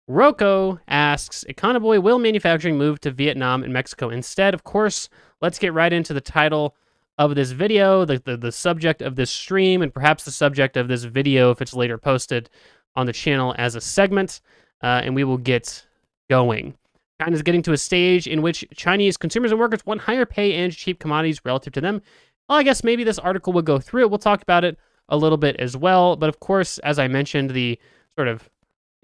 Rocco asks, Economy, will manufacturing move to Vietnam and Mexico instead? Of course, let's get right into the title of this video, the subject of this stream, and perhaps the subject of this video if it's later posted on the channel as a segment, and we will get going. China's getting to a stage in which Chinese consumers and workers want higher pay and cheap commodities relative to them. Well, I guess maybe this article will go through it. We'll talk about it a little bit as well. But of course, as I mentioned, the sort of,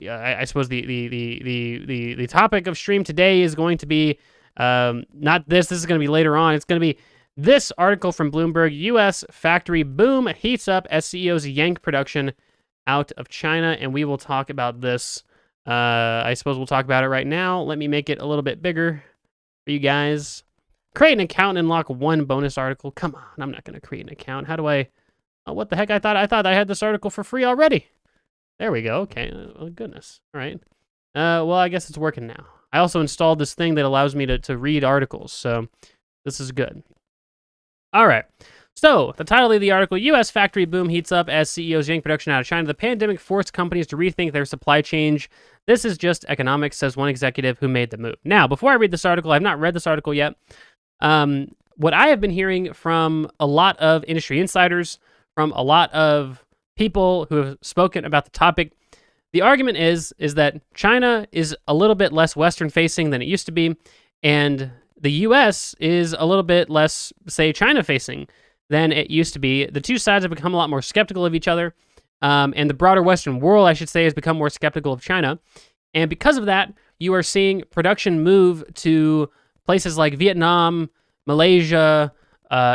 I suppose the topic of stream today is going to be not this. This is going to be later on. It's going to be this article from Bloomberg. U.S. factory boom heats up as CEOs yank production out of China, and we will talk about this. I suppose we'll talk about it right now. Let me make it a little bit bigger for you guys. Create an account and unlock one bonus article. Come on, I'm not going to create an account. How do I... Oh, what the heck? I thought I had this article for free already. There we go. Okay. Oh, goodness. All right. Well, I guess it's working now. I also installed this thing that allows me to read articles, so this is good. All right. So, the title of the article, U.S. factory boom heats up as CEOs yank production out of China. The pandemic forced companies to rethink their supply chain. This is just economics, says one executive who made the move. Now, before I read this article, I've not read this article yet. What I have been hearing from a lot of industry insiders, from a lot of people who have spoken about the topic, the argument is that China is a little bit less Western-facing than it used to be, and the U.S. is a little bit less, say, China-facing than it used to be. The two sides have become a lot more skeptical of each other, and the broader Western world, I should say, has become more skeptical of China. And because of that, you are seeing production move to places like Vietnam, Malaysia,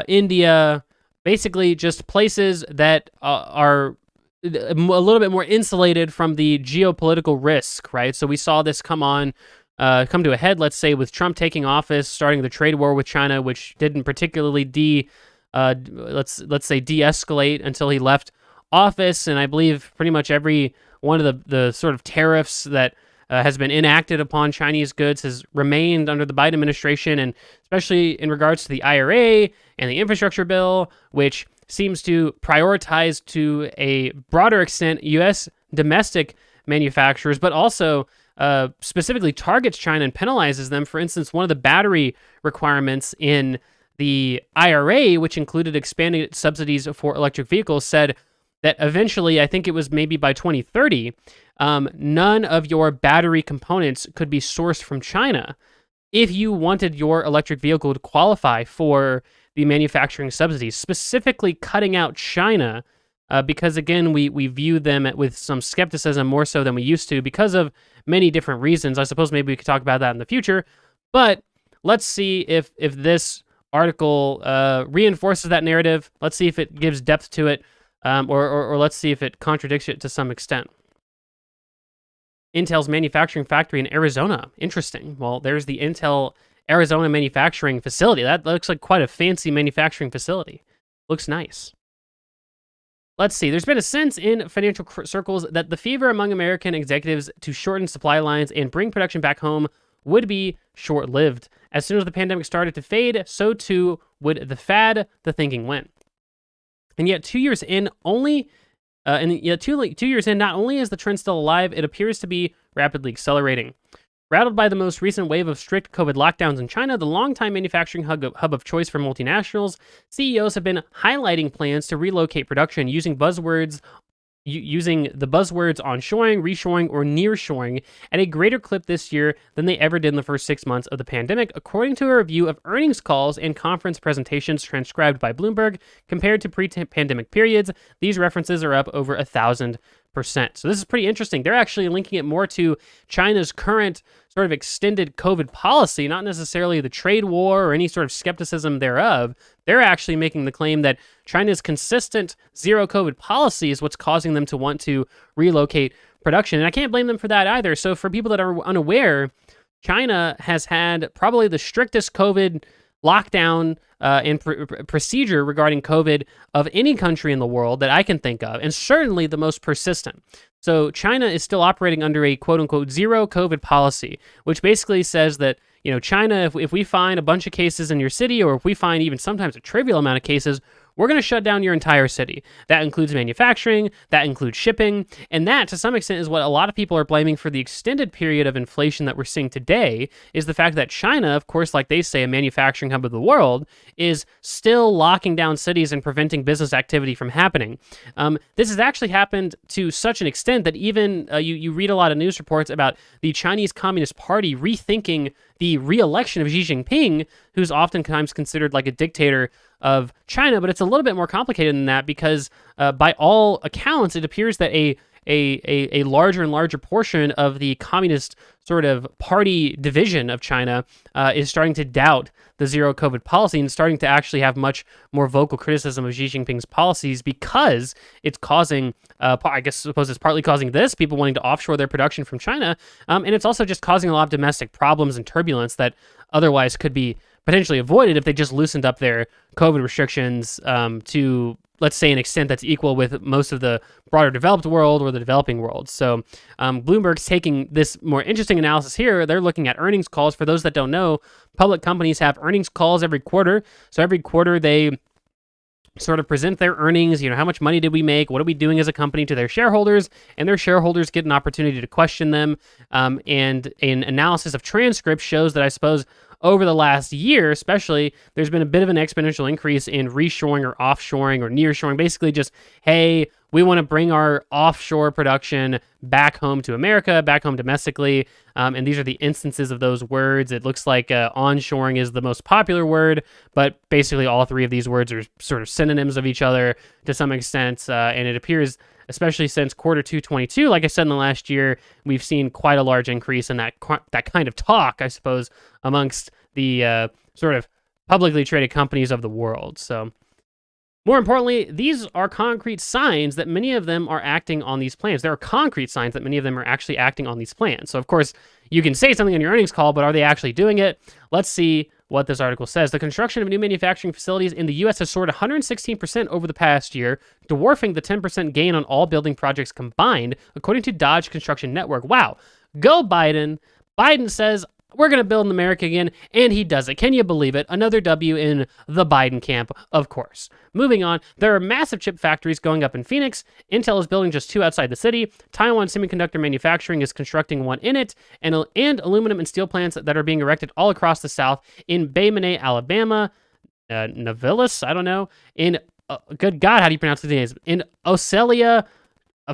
India, basically just places that are a little bit more insulated from the geopolitical risk, right? So we saw this come to a head, let's say, with Trump taking office, starting the trade war with China, which didn't particularly let's say de-escalate until he left office. And I believe pretty much every one of the sort of tariffs that has been enacted upon Chinese goods has remained under the Biden administration, and especially in regards to the IRA and the infrastructure bill, which seems to prioritize to a broader extent U.S. domestic manufacturers, but also specifically targets China and penalizes them. For instance, one of the battery requirements in the IRA, which included expanded subsidies for electric vehicles, said that eventually, I think it was maybe by 2030, none of your battery components could be sourced from China if you wanted your electric vehicle to qualify for the manufacturing subsidies, specifically cutting out China, because again, we view them with some skepticism more so than we used to because of many different reasons. I suppose maybe we could talk about that in the future, but let's see if this article reinforces that narrative. Let's see if it gives depth to it, or let's see if it contradicts it to some extent. Intel's manufacturing factory in Arizona. Interesting. Well, there's the Intel Arizona manufacturing facility. That looks like quite a fancy manufacturing facility. Looks nice. Let's see. There's been a sense in financial circles that the fever among American executives to shorten supply lines and bring production back home would be short-lived. As soon as the pandemic started to fade, so too would the fad, the thinking went. And yet 2 years in, two years in, not only is the trend still alive, it appears to be rapidly accelerating. Rattled by the most recent wave of strict COVID lockdowns in China, the longtime manufacturing hub of choice for multinationals, CEOs have been highlighting plans to relocate production using the buzzwords onshoring, reshoring, or nearshoring at a greater clip this year than they ever did in the first 6 months of the pandemic, according to a review of earnings calls and conference presentations transcribed by Bloomberg. Compared to pre-pandemic periods, these references are up over 1,000%. So this is pretty interesting. They're actually linking it more to China's current sort of extended COVID policy, not necessarily the trade war or any sort of skepticism thereof. They're actually making the claim that China's consistent zero COVID policy is what's causing them to want to relocate production. And I can't blame them for that either. So for people that are unaware, China has had probably the strictest COVID lockdown and procedure regarding COVID of any country in the world that I can think of, and certainly the most persistent. So China is still operating under a quote-unquote zero COVID policy, which basically says that, China, if we find a bunch of cases in your city, or if we find even sometimes a trivial amount of cases, we're going to shut down your entire city. That includes manufacturing, that includes shipping, and that, to some extent, is what a lot of people are blaming for the extended period of inflation that we're seeing today, is the fact that China, of course, like they say, a manufacturing hub of the world, is still locking down cities and preventing business activity from happening. This has actually happened to such an extent that even you read a lot of news reports about the Chinese Communist Party rethinking the re-election of Xi Jinping, who's oftentimes considered like a dictator of China, but it's a little bit more complicated than that because by all accounts, it appears that a larger and larger portion of the communist sort of party division of China is starting to doubt the zero COVID policy and starting to actually have much more vocal criticism of Xi Jinping's policies because it's causing, I suppose it's partly causing this, people wanting to offshore their production from China, and it's also just causing a lot of domestic problems and turbulence that otherwise could be potentially avoided if they just loosened up their COVID restrictions to, let's say, an extent that's equal with most of the broader developed world or the developing world. So Bloomberg's taking this more interesting analysis here. They're looking at earnings calls. For those that don't know, public companies have earnings calls every quarter. So every quarter they sort of present their earnings, how much money did we make, what are we doing as a company, to their shareholders, and their shareholders get an opportunity to question them. And an analysis of transcripts shows that, I suppose, over the last year, especially, there's been a bit of an exponential increase in reshoring or offshoring or nearshoring. Basically just, hey, we want to bring our offshore production back home to America, back home domestically. And these are the instances of those words. It looks like onshoring is the most popular word, but basically all three of these words are sort of synonyms of each other to some extent. And it appears, especially since quarter 2 like I said, in the last year, we've seen quite a large increase in that kind of talk, I suppose, amongst the sort of publicly traded companies of the world. So more importantly, these are concrete signs that many of them are acting on these plans. There are concrete signs that many of them are actually acting on these plans. So, of course, you can say something on your earnings call, but are they actually doing it? Let's see what this article says. The construction of new manufacturing facilities in the U.S. has soared 116% over the past year, dwarfing the 10% gain on all building projects combined, according to Dodge Construction Network. Wow. Go Biden. Biden says, we're going to build in America again, and he does it. Can you believe it? Another W in the Biden camp, of course. Moving on, there are massive chip factories going up in Phoenix. Intel is building just 2 outside the city. Taiwan Semiconductor Manufacturing is constructing 1 in it, and aluminum and steel plants that are being erected all across the South in Bay Minette, Alabama, Navilis, I don't know, in, good God, how do you pronounce these names? In Ocelia,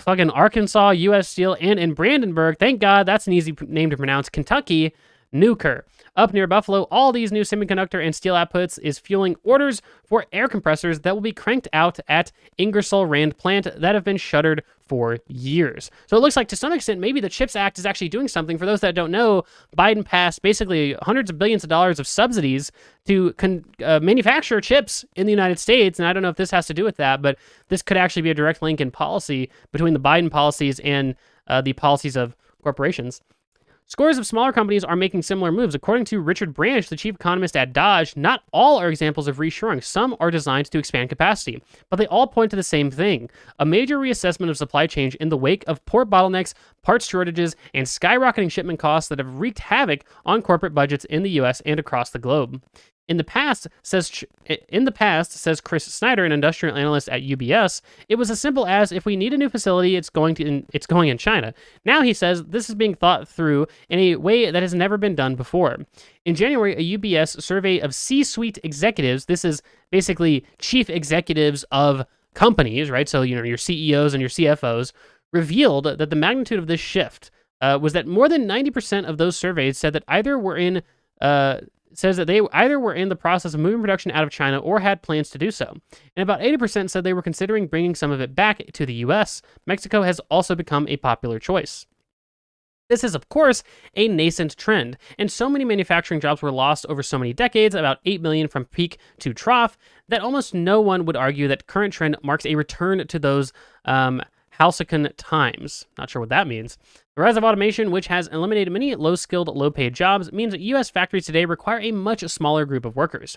fucking Arkansas, U.S. Steel, and in Brandenburg, thank God, that's an easy name to pronounce, Kentucky, Nuker. Up near Buffalo, all these new semiconductor and steel outputs is fueling orders for air compressors that will be cranked out at Ingersoll Rand plant that have been shuttered for years. So it looks like, to some extent, maybe the CHIPS Act is actually doing something. For those that don't know, Biden passed basically hundreds of billions of dollars of subsidies to manufacture chips in the United States, and I don't know if this has to do with that, but this could actually be a direct link in policy between the Biden policies and the policies of corporations. Scores of smaller companies are making similar moves. According to Richard Branch, the chief economist at Dodge, not all are examples of reshoring. Some are designed to expand capacity, but they all point to the same thing: a major reassessment of supply chain in the wake of port bottlenecks, parts shortages, and skyrocketing shipment costs that have wreaked havoc on corporate budgets in the U.S. and across the globe. In the past, says Chris Snyder, an industrial analyst at UBS, it was as simple as, if we need a new facility, it's going in China. Now he says this is being thought through in a way that has never been done before. In January, a UBS survey of C-suite executives, this is basically chief executives of companies, right? So, your CEOs and your CFOs, revealed that the magnitude of this shift was that more than 90% of those surveyed said that they either were in the process of moving production out of China or had plans to do so. And about 80% said they were considering bringing some of it back to the US. Mexico has also become a popular choice. This is, of course, a nascent trend, and so many manufacturing jobs were lost over so many decades, about 8 million from peak to trough, that almost no one would argue that current trend marks a return to those halcyon times. Not sure what that means. The rise of automation, which has eliminated many low-skilled, low-paid jobs, means that U.S. factories today require a much smaller group of workers.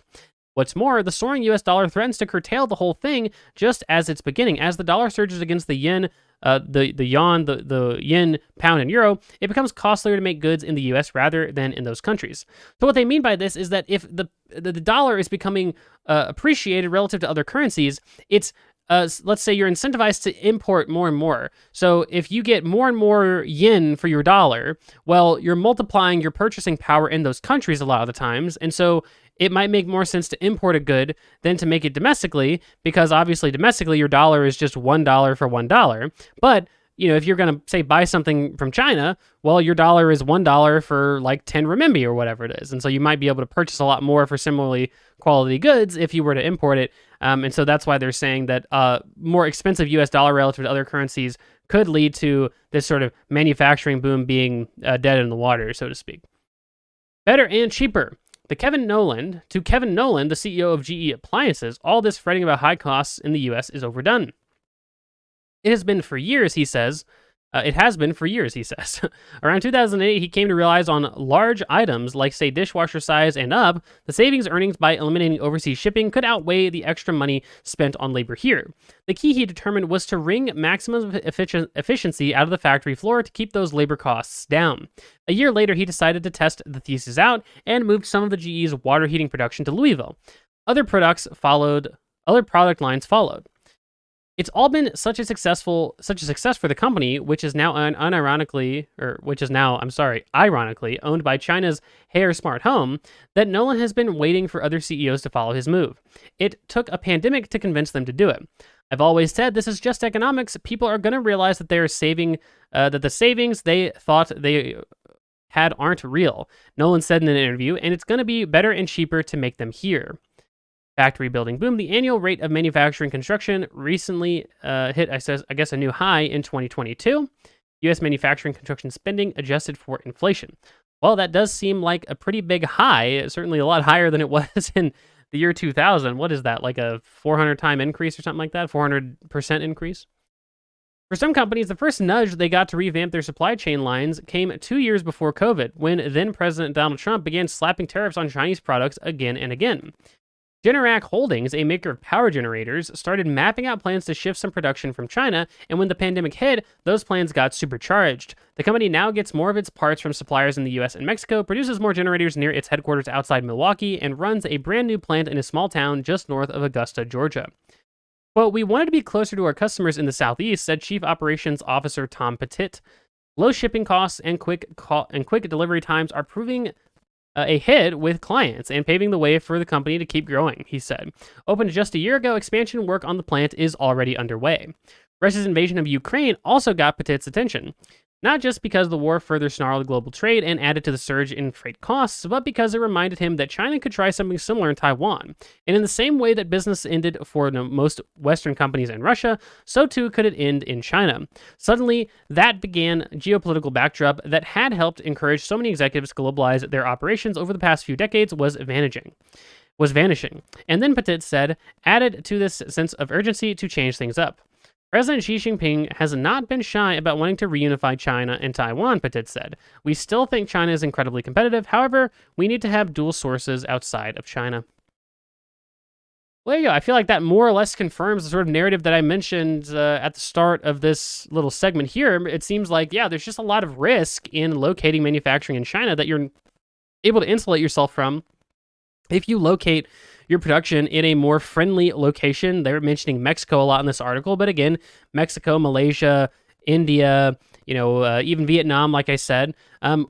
What's more, the soaring U.S. dollar threatens to curtail the whole thing just as it's beginning. As the dollar surges against the yen, the yuan, the yen, pound, and euro, it becomes costlier to make goods in the U.S. rather than in those countries. So what they mean by this is that if the dollar is becoming appreciated relative to other currencies, it's let's say you're incentivized to import more and more. So if you get more and more yen for your dollar, well, you're multiplying your purchasing power in those countries a lot of the times. And so it might make more sense to import a good than to make it domestically, because obviously domestically your dollar is just $1 for $1. But if you're going to say buy something from China, well, your dollar is $1 for like 10 renminbi or whatever it is. And so you might be able to purchase a lot more for similarly quality goods if you were to import it. And so that's why they're saying that more expensive US dollar relative to other currencies could lead to this sort of manufacturing boom being dead in the water, so to speak. Better and cheaper. To Kevin Nolan, the CEO of GE Appliances, all this fretting about high costs in the US is overdone. It has been for years, he says. Around 2008, he came to realize on large items like, say, dishwasher size and up, the savings earnings by eliminating overseas shipping could outweigh the extra money spent on labor here. The key, he determined, was to wring maximum efficiency out of the factory floor to keep those labor costs down. A year later, he decided to test the thesis out and moved some of the GE's water heating production to Louisville. Other product lines followed. It's all been such a success for the company, which is now ironically owned by China's Hair Smart Home, that Nolan has been waiting for other CEOs to follow his move. It took a pandemic to convince them to do it. I've always said this is just economics. People are going to realize that they are saving, that the savings they thought they had aren't real, Nolan said in an interview, and it's going to be better and cheaper to make them here. Factory building boom. The annual rate of manufacturing construction recently hit, I guess, a new high in 2022. U.S. manufacturing construction spending adjusted for inflation. Well, that does seem like a pretty big high, certainly a lot higher than it was in the year 2000. What is that, like a 400-time increase or something like that? 400% increase? For some companies, the first nudge they got to revamp their supply chain lines came 2 years before COVID, when then-President Donald Trump began slapping tariffs on Chinese products again and again. Generac Holdings, a maker of power generators, started mapping out plans to shift some production from China, and when the pandemic hit, those plans got supercharged. The company now gets more of its parts from suppliers in the US and Mexico, produces more generators near its headquarters outside Milwaukee, and runs a brand new plant in a small town just north of Augusta, Georgia. Quote, "We wanted to be closer to our customers in the Southeast," said Chief Operations Officer Tom Petit. "Low shipping costs and quick delivery times are proving a hit with clients and paving the way for the company to keep growing," he said. Opened just a year ago, expansion work on the plant is already underway. Russia's invasion of Ukraine also got Petit's attention. Not just because the war further snarled global trade and added to the surge in freight costs, but because it reminded him that China could try something similar in Taiwan. And in the same way that business ended for most Western companies in Russia, so too could it end in China. Suddenly, that began a geopolitical backdrop that had helped encourage so many executives to globalize their operations over the past few decades was vanishing. And then Petit said, added to this sense of urgency to change things up. President Xi Jinping has not been shy about wanting to reunify China and Taiwan, Petit said. "We still think China is incredibly competitive. However, we need to have dual sources outside of China." Well, there you go. I feel like that more or less confirms the sort of narrative that I mentioned at the start of this little segment here. It seems like, yeah, there's just a lot of risk in locating manufacturing in China that you're able to insulate yourself from if you locate your production in a more friendly location. They're mentioning Mexico a lot in this article, but again, Mexico, Malaysia, India, even Vietnam, like I said,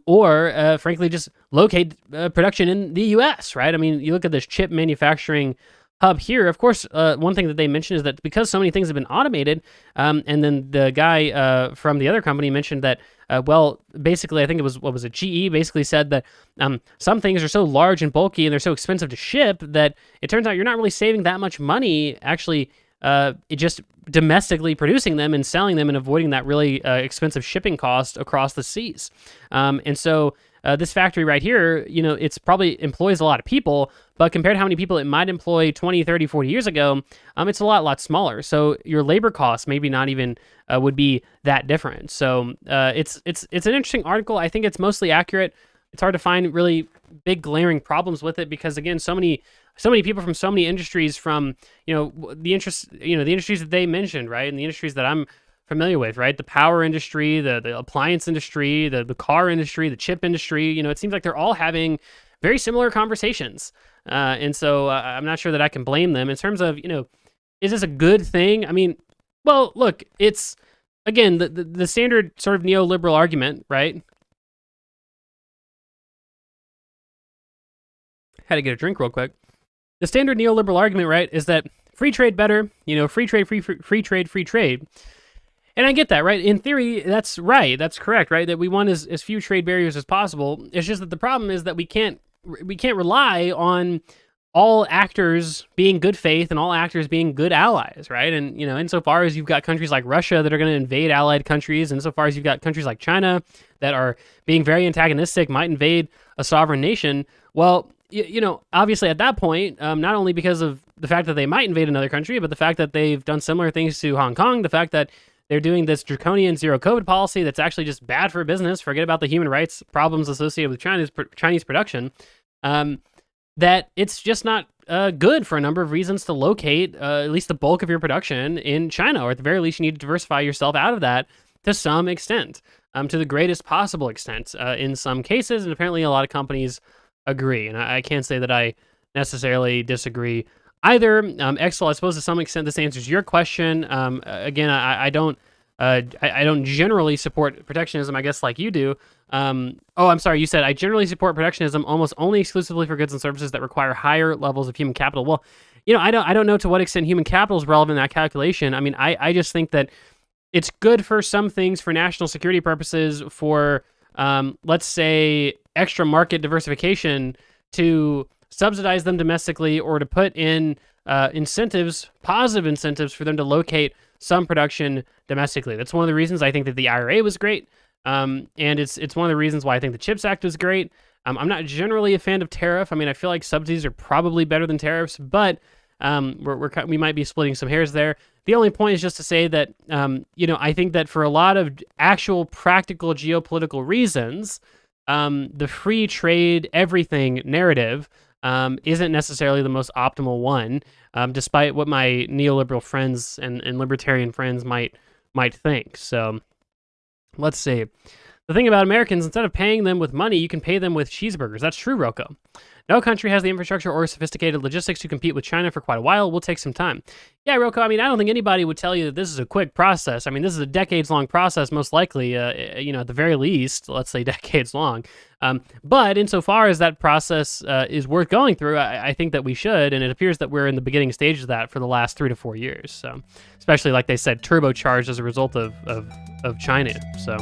or frankly, just locate production in the U.S., right? I mean, you look at this chip manufacturing hub here. Of course, one thing that they mentioned is that because so many things have been automated, and then the guy from the other company mentioned that, basically, I think it was, GE basically said that some things are so large and bulky and they're so expensive to ship that it turns out you're not really saving that much money actually just domestically producing them and selling them and avoiding that really expensive shipping cost across the seas. And so this factory right here, it's probably employs a lot of people, but compared to how many people it might employ 20, 30, 40 years ago, it's a lot smaller. So your labor costs maybe not even would be that different. So it's an interesting article. I think it's mostly accurate. It's hard to find really big glaring problems with it because, again, so many people from so many industries, from the industries that they mentioned, right, and the industries that I'm familiar with, right? The power industry, the appliance industry, the car industry, the chip industry. It seems like they're all having very similar conversations. And so I'm not sure that I can blame them in terms of, is this a good thing? I mean, well, look, it's, again, the standard sort of neoliberal argument, right? Had to get a drink real quick. The standard neoliberal argument, right, is that free trade better, free trade, free trade, free trade. And I get that, right? In theory, that's right. That's correct, right? That we want as few trade barriers as possible. It's just that the problem is that we can't rely on all actors being good faith and all actors being good allies, right? And, insofar as you've got countries like Russia that are going to invade allied countries, insofar as you've got countries like China that are being very antagonistic, might invade a sovereign nation, well, obviously at that point, not only because of the fact that they might invade another country, but the fact that they've done similar things to Hong Kong, the fact that they're doing this draconian zero COVID policy that's actually just bad for business, forget about the human rights problems associated with Chinese production, that it's just not good for a number of reasons to locate at least the bulk of your production in China, or at the very least, you need to diversify yourself out of that to some extent, to the greatest possible extent in some cases, and apparently a lot of companies agree, and I can't say that I necessarily disagree either. Excel, I suppose to some extent this answers your question. Again, I don't generally support protectionism, I guess, like you do. I'm sorry, you said I generally support protectionism almost only exclusively for goods and services that require higher levels of human capital. Well, I don't know to what extent human capital is relevant in that calculation. I mean, I just think that it's good for some things for national security purposes, for let's say extra market diversification, to subsidize them domestically, or to put in incentives, positive incentives for them to locate some production domestically. That's one of the reasons I think that the IRA was great. And it's one of the reasons why I think the CHIPS Act was great. I'm not generally a fan of tariff. I mean, I feel like subsidies are probably better than tariffs, but we might be splitting some hairs there. The only point is just to say that, I think that for a lot of actual practical geopolitical reasons, the free trade everything narrative isn't necessarily the most optimal one, despite what my neoliberal friends and libertarian friends might think. So let's see. The thing about Americans, instead of paying them with money, you can pay them with cheeseburgers. That's true, Rocco. No country has the infrastructure or sophisticated logistics to compete with China for quite a while. We'll take some time. Yeah, Rocco, I mean, I don't think anybody would tell you that this is a quick process. I mean, this is a decades-long process, most likely, at the very least, let's say decades long. But insofar as that process is worth going through, I think that we should, and it appears that we're in the beginning stages of that for the last 3 to 4 years. So, especially, like they said, turbocharged as a result of China. So...